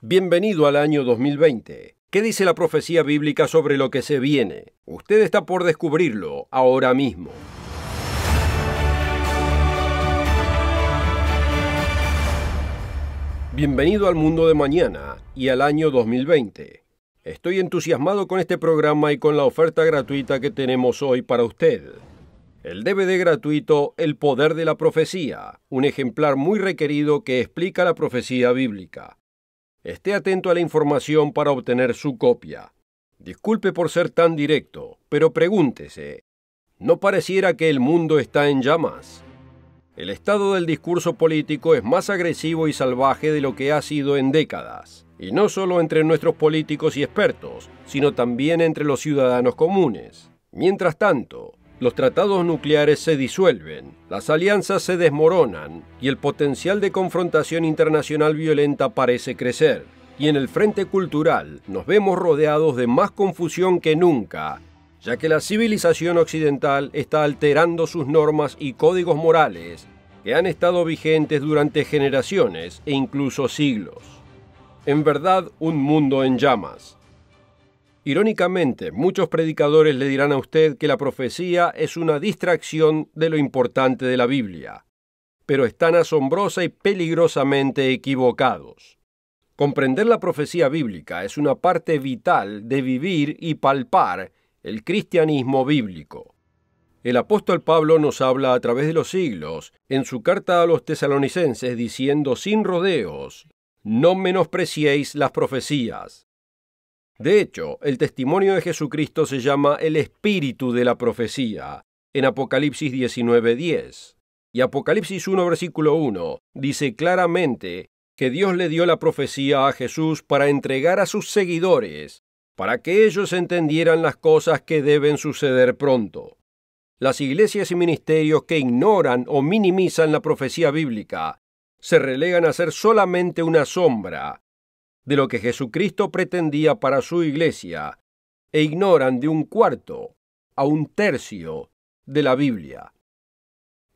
Bienvenido al año 2020. ¿Qué dice la profecía bíblica sobre lo que se viene? Usted está por descubrirlo ahora mismo. Bienvenido al mundo de mañana y al año 2020. Estoy entusiasmado con este programa y con la oferta gratuita que tenemos hoy para usted. El DVD gratuito El Poder de la Profecía, un ejemplar muy requerido que explica la profecía bíblica. Esté atento a la información para obtener su copia. Disculpe por ser tan directo, pero pregúntese, ¿no pareciera que el mundo está en llamas? El estado del discurso político es más agresivo y salvaje de lo que ha sido en décadas, y no solo entre nuestros políticos y expertos, sino también entre los ciudadanos comunes. Mientras tanto, los tratados nucleares se disuelven, las alianzas se desmoronan y el potencial de confrontación internacional violenta parece crecer. Y en el frente cultural nos vemos rodeados de más confusión que nunca, ya que la civilización occidental está alterando sus normas y códigos morales que han estado vigentes durante generaciones e incluso siglos. En verdad, un mundo en llamas. Irónicamente, muchos predicadores le dirán a usted que la profecía es una distracción de lo importante de la Biblia, pero están asombrosa y peligrosamente equivocados. Comprender la profecía bíblica es una parte vital de vivir y palpar el cristianismo bíblico. El apóstol Pablo nos habla a través de los siglos en su carta a los tesalonicenses diciendo sin rodeos: no menospreciéis las profecías. De hecho, el testimonio de Jesucristo se llama el espíritu de la profecía, en Apocalipsis 19:10. Y Apocalipsis 1, versículo 1, dice claramente que Dios le dio la profecía a Jesús para entregar a sus seguidores, para que ellos entendieran las cosas que deben suceder pronto. Las iglesias y ministerios que ignoran o minimizan la profecía bíblica se relegan a ser solamente una sombra de lo que Jesucristo pretendía para su iglesia, e ignoran de un cuarto a un tercio de la Biblia.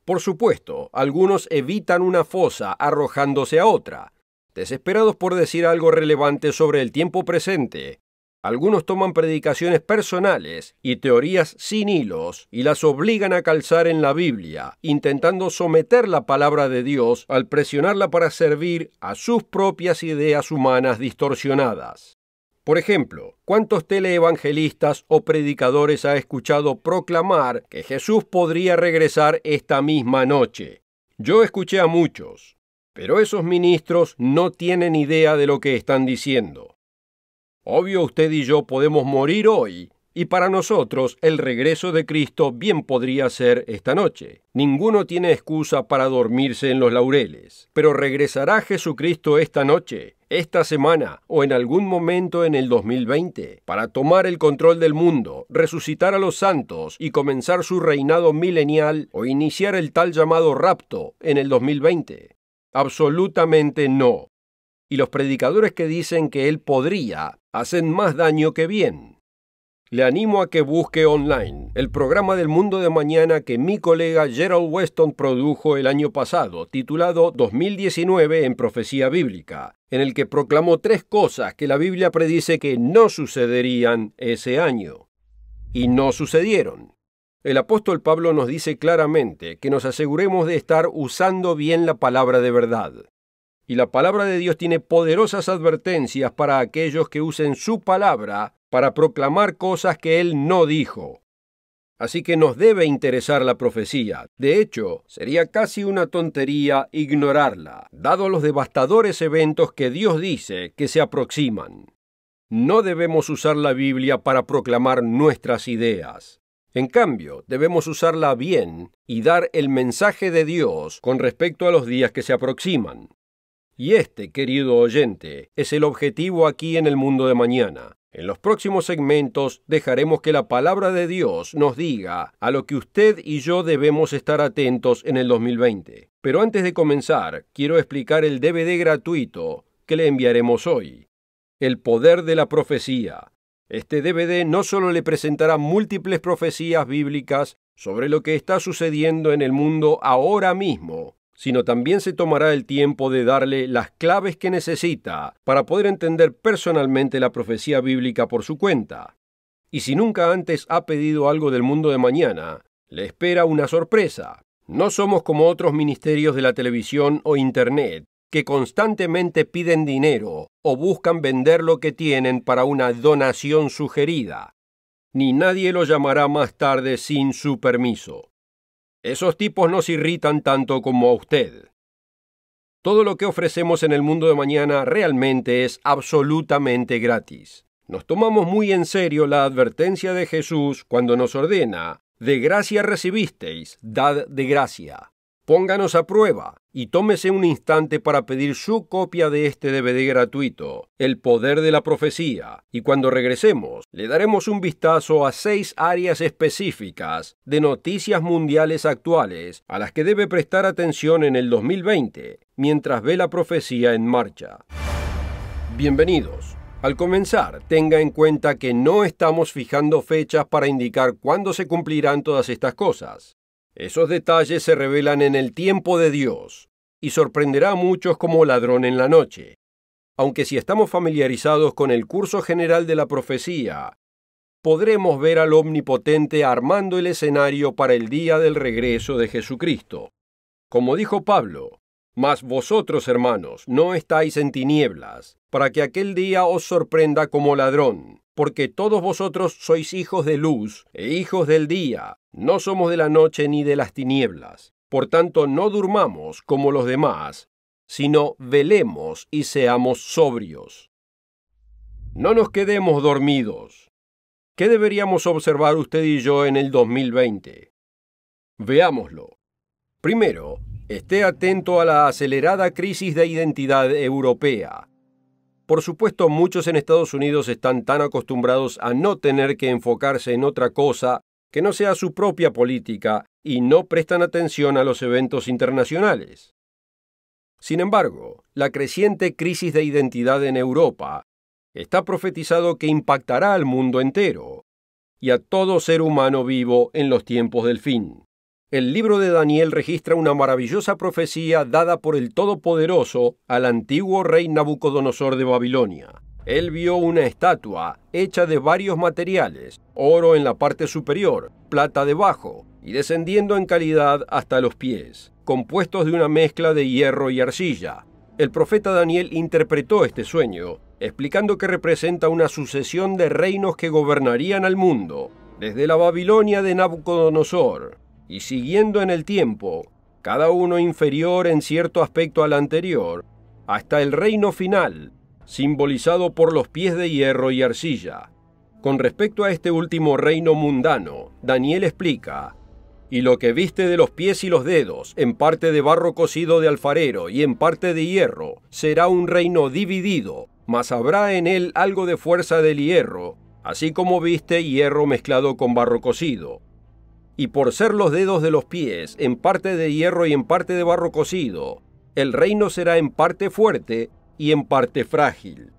Por supuesto, algunos evitan una fosa arrojándose a otra, desesperados por decir algo relevante sobre el tiempo presente. Algunos toman predicaciones personales y teorías sin hilos y las obligan a calzar en la Biblia, intentando someter la palabra de Dios al presionarla para servir a sus propias ideas humanas distorsionadas. Por ejemplo, ¿cuántos teleevangelistas o predicadores ha escuchado proclamar que Jesús podría regresar esta misma noche? Yo escuché a muchos, pero esos ministros no tienen idea de lo que están diciendo. Obvio, usted y yo podemos morir hoy, y para nosotros el regreso de Cristo bien podría ser esta noche. Ninguno tiene excusa para dormirse en los laureles. Pero ¿regresará Jesucristo esta noche, esta semana o en algún momento en el 2020 para tomar el control del mundo, resucitar a los santos y comenzar su reinado milenial o iniciar el tal llamado rapto en el 2020? Absolutamente no. Y los predicadores que dicen que Él podría, hacen más daño que bien. Le animo a que busque online el programa del mundo de mañana que mi colega Gerald Weston produjo el año pasado, titulado 2019 en Profecía Bíblica, en el que proclamó 3 cosas que la Biblia predice que no sucederían ese año. Y no sucedieron. El apóstol Pablo nos dice claramente que nos aseguremos de estar usando bien la palabra de verdad. Y la palabra de Dios tiene poderosas advertencias para aquellos que usen su palabra para proclamar cosas que Él no dijo. Así que nos debe interesar la profecía. De hecho, sería casi una tontería ignorarla, dado los devastadores eventos que Dios dice que se aproximan. No debemos usar la Biblia para proclamar nuestras ideas. En cambio, debemos usarla bien y dar el mensaje de Dios con respecto a los días que se aproximan. Y este, querido oyente, es el objetivo aquí en el mundo de mañana. En los próximos segmentos dejaremos que la palabra de Dios nos diga a lo que usted y yo debemos estar atentos en el 2020. Pero antes de comenzar, quiero explicar el DVD gratuito que le enviaremos hoy. El poder de la profecía. Este DVD no solo le presentará múltiples profecías bíblicas sobre lo que está sucediendo en el mundo ahora mismo, sino también se tomará el tiempo de darle las claves que necesita para poder entender personalmente la profecía bíblica por su cuenta. Y si nunca antes ha pedido algo del mundo de mañana, le espera una sorpresa. No somos como otros ministerios de la televisión o Internet, que constantemente piden dinero o buscan vender lo que tienen para una donación sugerida. Ni nadie lo llamará más tarde sin su permiso. Esos tipos nos irritan tanto como a usted. Todo lo que ofrecemos en el mundo de mañana realmente es absolutamente gratis. Nos tomamos muy en serio la advertencia de Jesús cuando nos ordena: de gracia recibisteis, dad de gracia. Pónganos a prueba y tómese un instante para pedir su copia de este DVD gratuito, El Poder de la Profecía, y cuando regresemos le daremos un vistazo a 6 áreas específicas de noticias mundiales actuales a las que debe prestar atención en el 2020, mientras ve la profecía en marcha. Bienvenidos. Al comenzar, tenga en cuenta que no estamos fijando fechas para indicar cuándo se cumplirán todas estas cosas. Esos detalles se revelan en el tiempo de Dios y sorprenderá a muchos como ladrón en la noche. Aunque si estamos familiarizados con el curso general de la profecía, podremos ver al Omnipotente armando el escenario para el día del regreso de Jesucristo. Como dijo Pablo: mas vosotros, hermanos, no estáis en tinieblas, para que aquel día os sorprenda como ladrón, porque todos vosotros sois hijos de luz e hijos del día, no somos de la noche ni de las tinieblas. Por tanto, no durmamos como los demás, sino velemos y seamos sobrios. No nos quedemos dormidos. ¿Qué deberíamos observar usted y yo en el 2020? Veámoslo. Primero, esté atento a la acelerada crisis de identidad europea. Por supuesto, muchos en Estados Unidos están tan acostumbrados a no tener que enfocarse en otra cosa que no sea su propia política y no prestan atención a los eventos internacionales. Sin embargo, la creciente crisis de identidad en Europa está profetizado que impactará al mundo entero y a todo ser humano vivo en los tiempos del fin. El libro de Daniel registra una maravillosa profecía dada por el Todopoderoso al antiguo rey Nabucodonosor de Babilonia. Él vio una estatua hecha de varios materiales, oro en la parte superior, plata debajo, y descendiendo en calidad hasta los pies, compuestos de una mezcla de hierro y arcilla. El profeta Daniel interpretó este sueño, explicando que representa una sucesión de reinos que gobernarían al mundo, desde la Babilonia de Nabucodonosor, y siguiendo en el tiempo, cada uno inferior en cierto aspecto al anterior, hasta el reino final, simbolizado por los pies de hierro y arcilla. Con respecto a este último reino mundano, Daniel explica: y lo que viste de los pies y los dedos, en parte de barro cocido de alfarero y en parte de hierro, será un reino dividido, mas habrá en él algo de fuerza del hierro, así como viste hierro mezclado con barro cocido. Y por ser los dedos de los pies en parte de hierro y en parte de barro cocido, el reino será en parte fuerte y en parte frágil.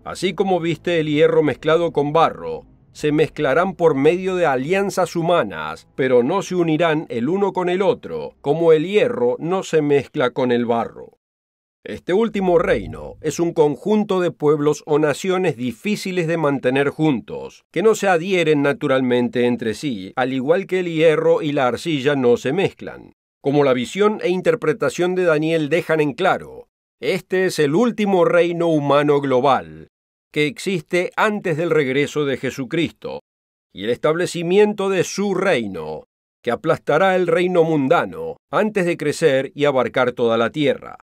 Así como viste el hierro mezclado con barro, se mezclarán por medio de alianzas humanas, pero no se unirán el uno con el otro, como el hierro no se mezcla con el barro. Este último reino es un conjunto de pueblos o naciones difíciles de mantener juntos, que no se adhieren naturalmente entre sí, al igual que el hierro y la arcilla no se mezclan. Como la visión e interpretación de Daniel dejan en claro, este es el último reino humano global, que existe antes del regreso de Jesucristo, y el establecimiento de su reino, que aplastará el reino mundano antes de crecer y abarcar toda la tierra.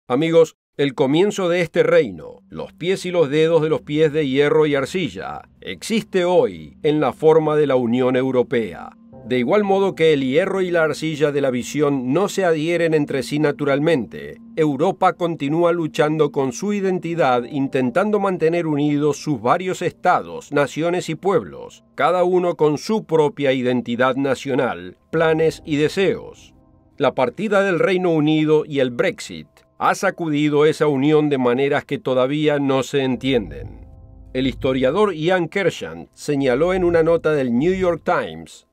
Amigos, el comienzo de este reino, los pies y los dedos de los pies de hierro y arcilla, existe hoy en la forma de la Unión Europea. De igual modo que el hierro y la arcilla de la visión no se adhieren entre sí naturalmente, Europa continúa luchando con su identidad, intentando mantener unidos sus varios estados, naciones y pueblos, cada uno con su propia identidad nacional, planes y deseos. La partida del Reino Unido y el Brexit ha sacudido esa unión de maneras que todavía no se entienden. El historiador Ian Kershan señaló en una nota del New York Times: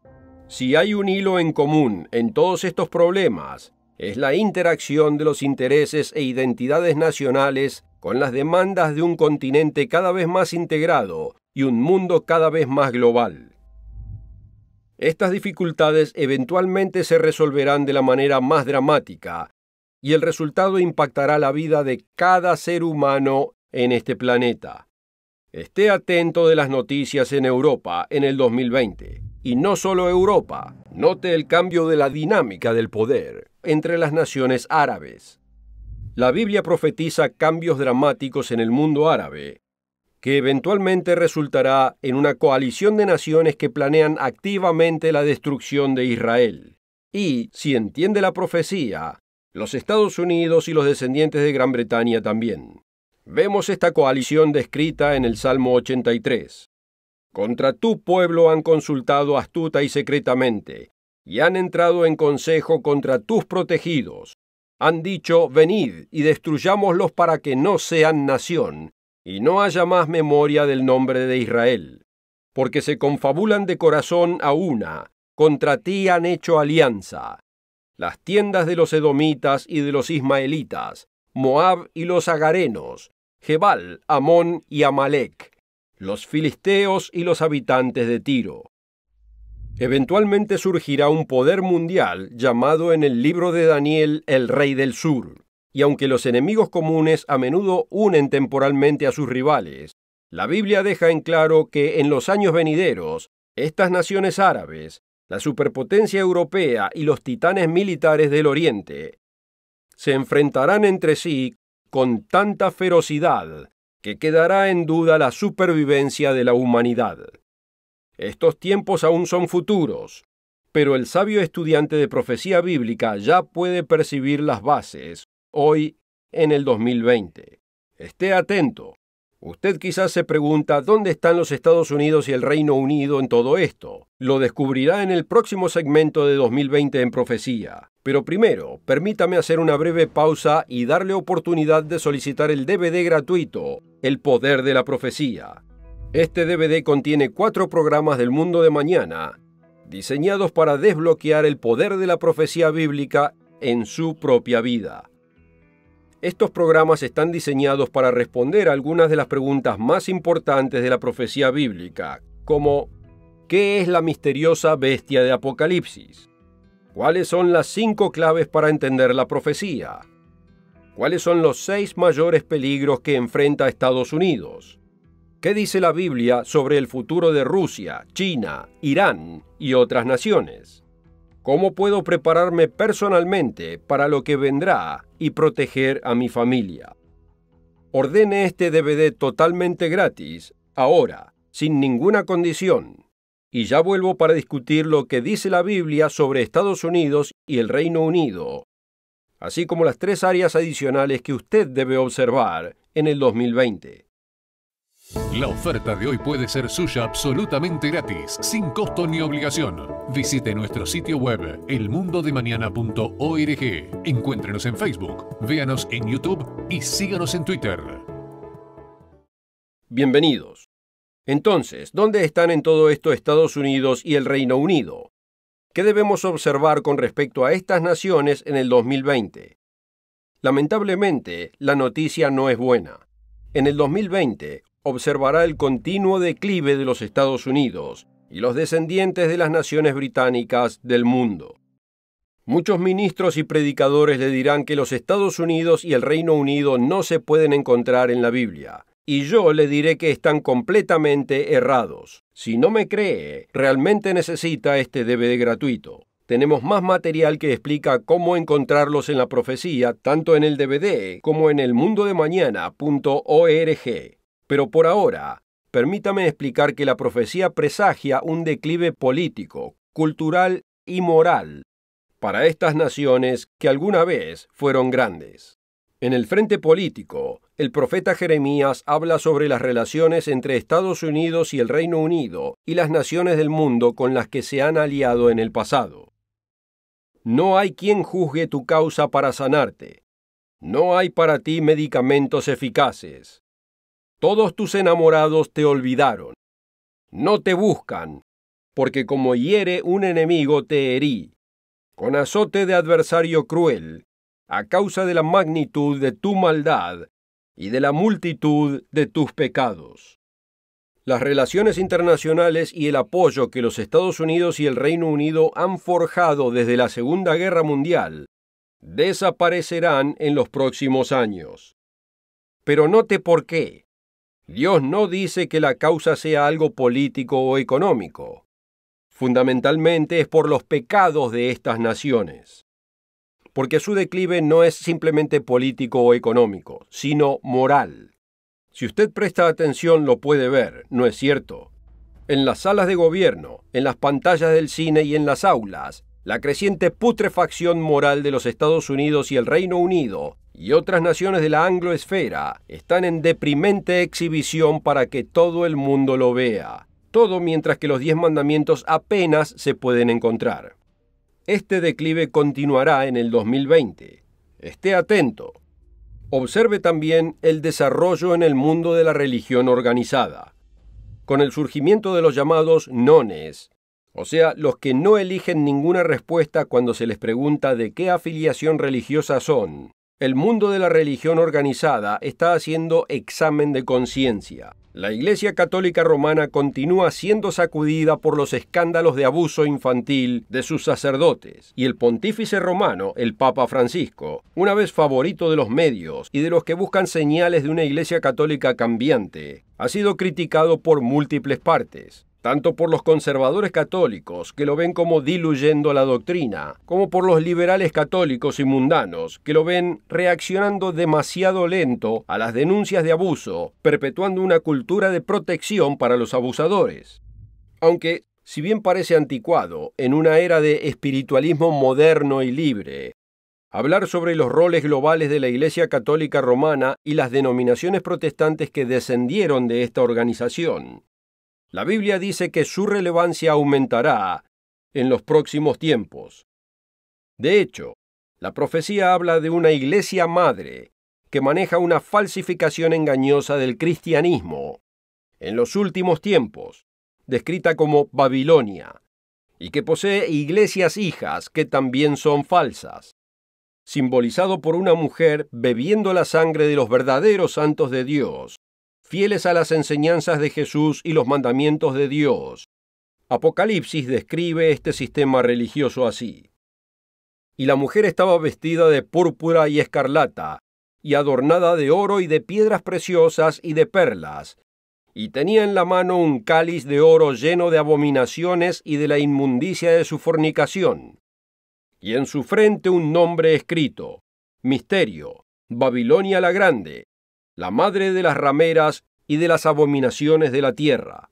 si hay un hilo en común en todos estos problemas, es la interacción de los intereses e identidades nacionales con las demandas de un continente cada vez más integrado y un mundo cada vez más global. Estas dificultades eventualmente se resolverán de la manera más dramática, y el resultado impactará la vida de cada ser humano en este planeta. Esté atento de las noticias en Europa en el 2020. Y no solo Europa, note el cambio de la dinámica del poder entre las naciones árabes. La Biblia profetiza cambios dramáticos en el mundo árabe, que eventualmente resultará en una coalición de naciones que planean activamente la destrucción de Israel. Y, si entiende la profecía, los Estados Unidos y los descendientes de Gran Bretaña también. Vemos esta coalición descrita en el Salmo 83. Contra tu pueblo han consultado astuta y secretamente, y han entrado en consejo contra tus protegidos. Han dicho, venid y destruyámoslos para que no sean nación, y no haya más memoria del nombre de Israel. Porque se confabulan de corazón a una, contra ti han hecho alianza. Las tiendas de los edomitas y de los ismaelitas, Moab y los agarenos, Gebal, Amón y Amalec, los filisteos y los habitantes de Tiro. Eventualmente surgirá un poder mundial llamado en el libro de Daniel el Rey del Sur, y aunque los enemigos comunes a menudo unen temporalmente a sus rivales, la Biblia deja en claro que en los años venideros, estas naciones árabes, la superpotencia europea y los titanes militares del Oriente, se enfrentarán entre sí con tanta ferocidad que quedará en duda la supervivencia de la humanidad. Estos tiempos aún son futuros, pero el sabio estudiante de profecía bíblica ya puede percibir las bases, hoy en el 2020. Esté atento. Usted quizás se pregunta dónde están los Estados Unidos y el Reino Unido en todo esto. Lo descubrirá en el próximo segmento de 2020 en Profecía. Pero primero, permítame hacer una breve pausa y darle oportunidad de solicitar el DVD gratuito, El Poder de la Profecía. Este DVD contiene 4 programas del mundo de mañana, diseñados para desbloquear el poder de la profecía bíblica en su propia vida. Estos programas están diseñados para responder a algunas de las preguntas más importantes de la profecía bíblica, como ¿qué es la misteriosa bestia de Apocalipsis? ¿Cuáles son las 5 claves para entender la profecía? ¿Cuáles son los 6 mayores peligros que enfrenta Estados Unidos? ¿Qué dice la Biblia sobre el futuro de Rusia, China, Irán y otras naciones? ¿Cómo puedo prepararme personalmente para lo que vendrá y proteger a mi familia? Ordene este DVD totalmente gratis, ahora, sin ninguna condición. Y ya vuelvo para discutir lo que dice la Biblia sobre Estados Unidos y el Reino Unido, así como las 3 áreas adicionales que usted debe observar en el 2020. La oferta de hoy puede ser suya absolutamente gratis, sin costo ni obligación. Visite nuestro sitio web, elmundodemañana.org. Encuéntrenos en Facebook, véanos en YouTube y síganos en Twitter. Bienvenidos. Entonces, ¿dónde están en todo esto Estados Unidos y el Reino Unido? ¿Qué debemos observar con respecto a estas naciones en el 2020? Lamentablemente, la noticia no es buena. En el 2020, observará el continuo declive de los Estados Unidos y los descendientes de las naciones británicas del mundo. Muchos ministros y predicadores le dirán que los Estados Unidos y el Reino Unido no se pueden encontrar en la Biblia. Y yo le diré que están completamente errados. Si no me cree, realmente necesita este DVD gratuito. Tenemos más material que explica cómo encontrarlos en la profecía, tanto en el DVD como en elmundodemañana.org. Pero por ahora, permítame explicar que la profecía presagia un declive político, cultural y moral para estas naciones que alguna vez fueron grandes. En el frente político, el profeta Jeremías habla sobre las relaciones entre Estados Unidos y el Reino Unido y las naciones del mundo con las que se han aliado en el pasado. No hay quien juzgue tu causa para sanarte. No hay para ti medicamentos eficaces. Todos tus enamorados te olvidaron. No te buscan, porque como hiere un enemigo te herí. con azote de adversario cruel, a causa de la magnitud de tu maldad y de la multitud de tus pecados. Las relaciones internacionales y el apoyo que los Estados Unidos y el Reino Unido han forjado desde la Segunda Guerra Mundial desaparecerán en los próximos años. Pero note por qué. Dios no dice que la causa sea algo político o económico. Fundamentalmente es por los pecados de estas naciones. Porque su declive no es simplemente político o económico, sino moral. Si usted presta atención lo puede ver, ¿no es cierto? En las salas de gobierno, en las pantallas del cine y en las aulas, la creciente putrefacción moral de los Estados Unidos y el Reino Unido y otras naciones de la angloesfera están en deprimente exhibición para que todo el mundo lo vea. Todo mientras que los 10 mandamientos apenas se pueden encontrar. Este declive continuará en el 2020. Esté atento. Observe también el desarrollo en el mundo de la religión organizada. Con el surgimiento de los llamados nones, o sea, los que no eligen ninguna respuesta cuando se les pregunta de qué afiliación religiosa son, el mundo de la religión organizada está haciendo examen de conciencia. La Iglesia Católica Romana continúa siendo sacudida por los escándalos de abuso infantil de sus sacerdotes, y el pontífice romano, el Papa Francisco, una vez favorito de los medios y de los que buscan señales de una Iglesia Católica cambiante, ha sido criticado por múltiples partes, tanto por los conservadores católicos, que lo ven como diluyendo la doctrina, como por los liberales católicos y mundanos, que lo ven reaccionando demasiado lento a las denuncias de abuso, perpetuando una cultura de protección para los abusadores. Aunque, si bien parece anticuado, en una era de espiritualismo moderno y libre, hablar sobre los roles globales de la Iglesia Católica Romana y las denominaciones protestantes que descendieron de esta organización, la Biblia dice que su relevancia aumentará en los próximos tiempos. De hecho, la profecía habla de una iglesia madre que maneja una falsificación engañosa del cristianismo en los últimos tiempos, descrita como Babilonia, y que posee iglesias hijas que también son falsas, simbolizado por una mujer bebiendo la sangre de los verdaderos santos de Dios, fieles a las enseñanzas de Jesús y los mandamientos de Dios. Apocalipsis describe este sistema religioso así. Y la mujer estaba vestida de púrpura y escarlata, y adornada de oro y de piedras preciosas y de perlas, y tenía en la mano un cáliz de oro lleno de abominaciones y de la inmundicia de su fornicación. Y en su frente un nombre escrito: Misterio, Babilonia la Grande, la madre de las rameras y de las abominaciones de la tierra.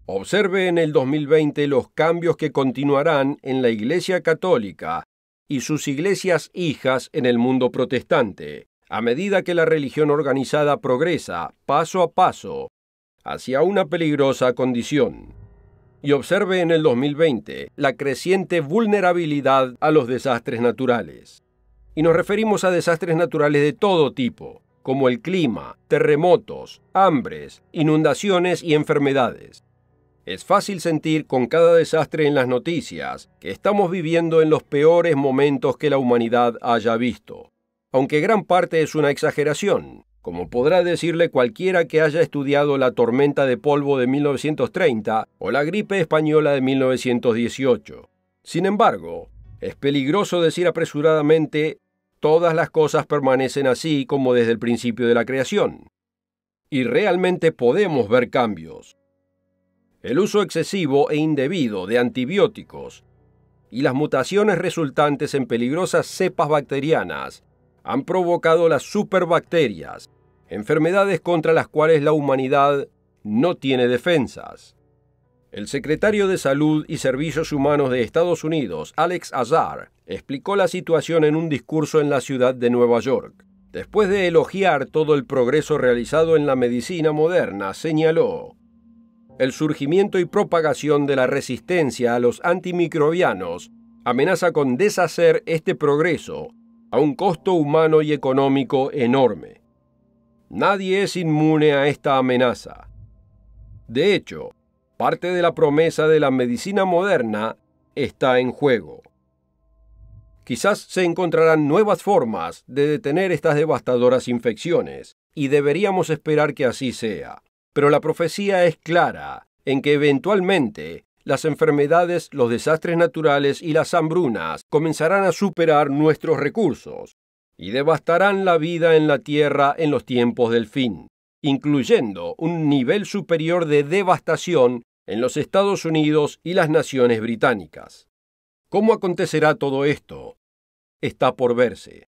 Observe en el 2020 los cambios que continuarán en la Iglesia Católica y sus iglesias hijas en el mundo protestante, a medida que la religión organizada progresa, paso a paso, hacia una peligrosa condición. Y observe en el 2020 la creciente vulnerabilidad a los desastres naturales. Y nos referimos a desastres naturales de todo tipo, como el clima, terremotos, hambres, inundaciones y enfermedades. Es fácil sentir con cada desastre en las noticias que estamos viviendo en los peores momentos que la humanidad haya visto, aunque gran parte es una exageración, como podrá decirle cualquiera que haya estudiado la tormenta de polvo de 1930 o la gripe española de 1918. Sin embargo, es peligroso decir apresuradamente: todas las cosas permanecen así como desde el principio de la creación. Y realmente podemos ver cambios. El uso excesivo e indebido de antibióticos y las mutaciones resultantes en peligrosas cepas bacterianas han provocado las superbacterias, enfermedades contra las cuales la humanidad no tiene defensas. El secretario de Salud y Servicios Humanos de Estados Unidos, Alex Azar, explicó la situación en un discurso en la ciudad de Nueva York. Después de elogiar todo el progreso realizado en la medicina moderna, señaló: el surgimiento y propagación de la resistencia a los antimicrobianos amenaza con deshacer este progreso a un costo humano y económico enorme. Nadie es inmune a esta amenaza. De hecho, parte de la promesa de la medicina moderna está en juego. Quizás se encontrarán nuevas formas de detener estas devastadoras infecciones, y deberíamos esperar que así sea. Pero la profecía es clara en que eventualmente las enfermedades, los desastres naturales y las hambrunas comenzarán a superar nuestros recursos y devastarán la vida en la tierra en los tiempos del fin, incluyendo un nivel superior de devastación en los Estados Unidos y las naciones británicas. ¿Cómo acontecerá todo esto? Está por verse,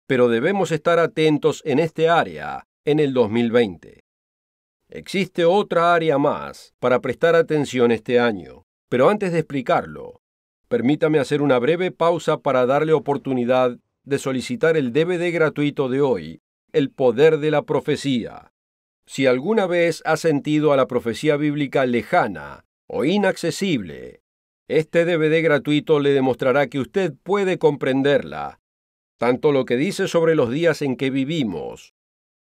pero debemos estar atentos en este área en el 2020. Existe otra área más para prestar atención este año, pero antes de explicarlo, permítame hacer una breve pausa para darle oportunidad de solicitar el DVD gratuito de hoy, El Poder de la Profecía. Si alguna vez ha sentido a la profecía bíblica lejana o inaccesible, este DVD gratuito le demostrará que usted puede comprenderla, tanto lo que dice sobre los días en que vivimos,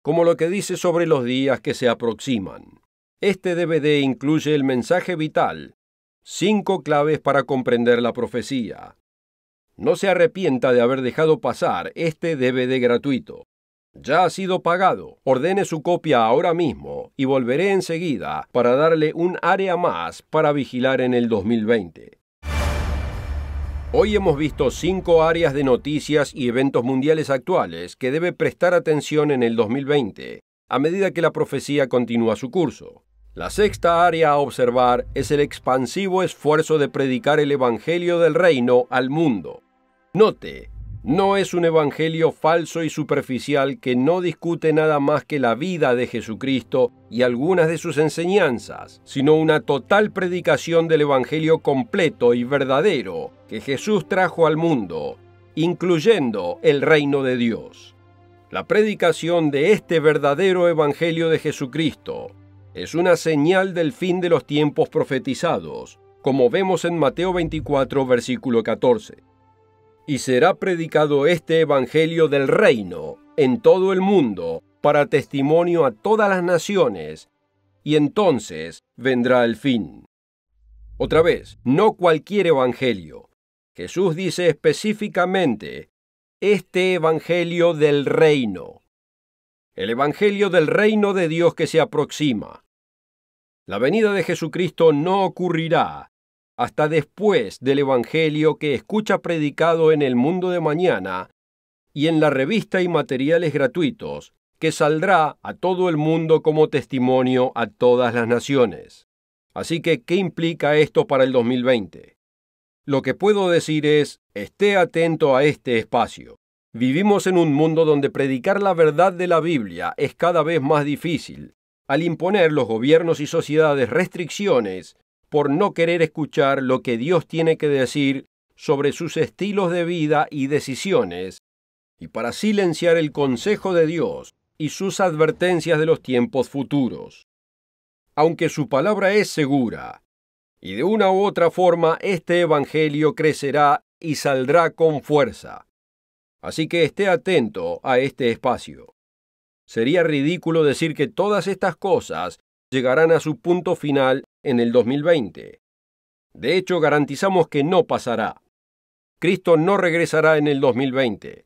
como lo que dice sobre los días que se aproximan. Este DVD incluye el mensaje vital, 5 claves para comprender la profecía. No se arrepienta de haber dejado pasar este DVD gratuito. Ya ha sido pagado. Ordene su copia ahora mismo y volveré enseguida para darle un área más para vigilar en el 2020. Hoy hemos visto 5 áreas de noticias y eventos mundiales actuales que debe prestar atención en el 2020, a medida que la profecía continúa su curso. La sexta área a observar es el expansivo esfuerzo de predicar el Evangelio del Reino al mundo. Note, no es un evangelio falso y superficial que no discute nada más que la vida de Jesucristo y algunas de sus enseñanzas, sino una total predicación del evangelio completo y verdadero que Jesús trajo al mundo, incluyendo el reino de Dios. La predicación de este verdadero evangelio de Jesucristo es una señal del fin de los tiempos profetizados, como vemos en Mateo 24, versículo 14. Y será predicado este evangelio del reino en todo el mundo para testimonio a todas las naciones, y entonces vendrá el fin. Otra vez, no cualquier evangelio. Jesús dice específicamente, este evangelio del reino. El evangelio del reino de Dios que se aproxima. La venida de Jesucristo no ocurrirá hasta después del evangelio que escucha predicado en el mundo de mañana y en la revista y materiales gratuitos que saldrá a todo el mundo como testimonio a todas las naciones. Así que, ¿qué implica esto para el 2020? Lo que puedo decir es, esté atento a este espacio. Vivimos en un mundo donde predicar la verdad de la Biblia es cada vez más difícil, al imponer los gobiernos y sociedades restricciones por no querer escuchar lo que Dios tiene que decir sobre sus estilos de vida y decisiones, y para silenciar el consejo de Dios y sus advertencias de los tiempos futuros. Aunque su palabra es segura, y de una u otra forma este evangelio crecerá y saldrá con fuerza. Así que esté atento a este espacio. Sería ridículo decir que todas estas cosas llegarán a su punto final en el 2020. De hecho, garantizamos que no pasará. Cristo no regresará en el 2020.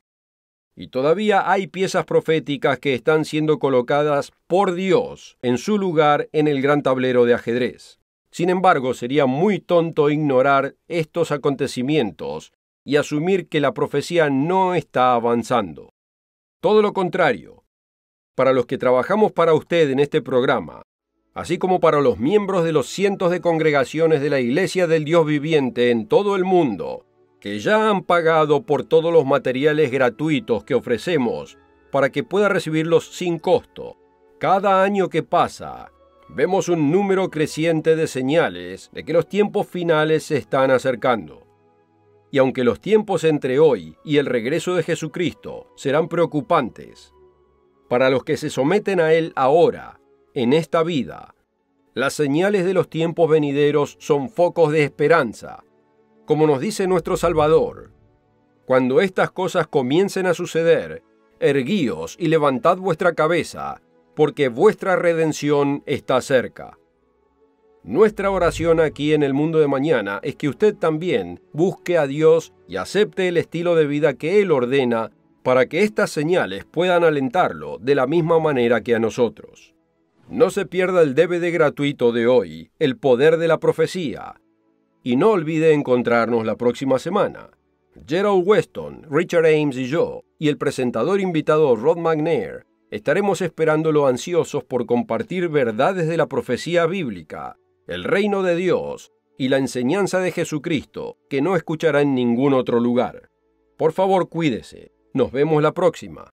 Y todavía hay piezas proféticas que están siendo colocadas por Dios en su lugar en el gran tablero de ajedrez. Sin embargo, sería muy tonto ignorar estos acontecimientos y asumir que la profecía no está avanzando. Todo lo contrario. Para los que trabajamos para usted en este programa, así como para los miembros de los cientos de congregaciones de la Iglesia del Dios Viviente en todo el mundo, que ya han pagado por todos los materiales gratuitos que ofrecemos para que pueda recibirlos sin costo. Cada año que pasa, vemos un número creciente de señales de que los tiempos finales se están acercando. Y aunque los tiempos entre hoy y el regreso de Jesucristo serán preocupantes, para los que se someten a Él ahora, en esta vida, las señales de los tiempos venideros son focos de esperanza. Como nos dice nuestro Salvador, cuando estas cosas comiencen a suceder, erguíos y levantad vuestra cabeza, porque vuestra redención está cerca. Nuestra oración aquí en el Mundo de Mañana es que usted también busque a Dios y acepte el estilo de vida que Él ordena para que estas señales puedan alentarlo de la misma manera que a nosotros. No se pierda el DVD gratuito de hoy, El Poder de la Profecía. Y no olvide encontrarnos la próxima semana. Gerald Weston, Richard Ames y yo, y el presentador invitado Rod McNair, estaremos esperándolo ansiosos por compartir verdades de la profecía bíblica, el reino de Dios y la enseñanza de Jesucristo que no escuchará en ningún otro lugar. Por favor, cuídese. Nos vemos la próxima.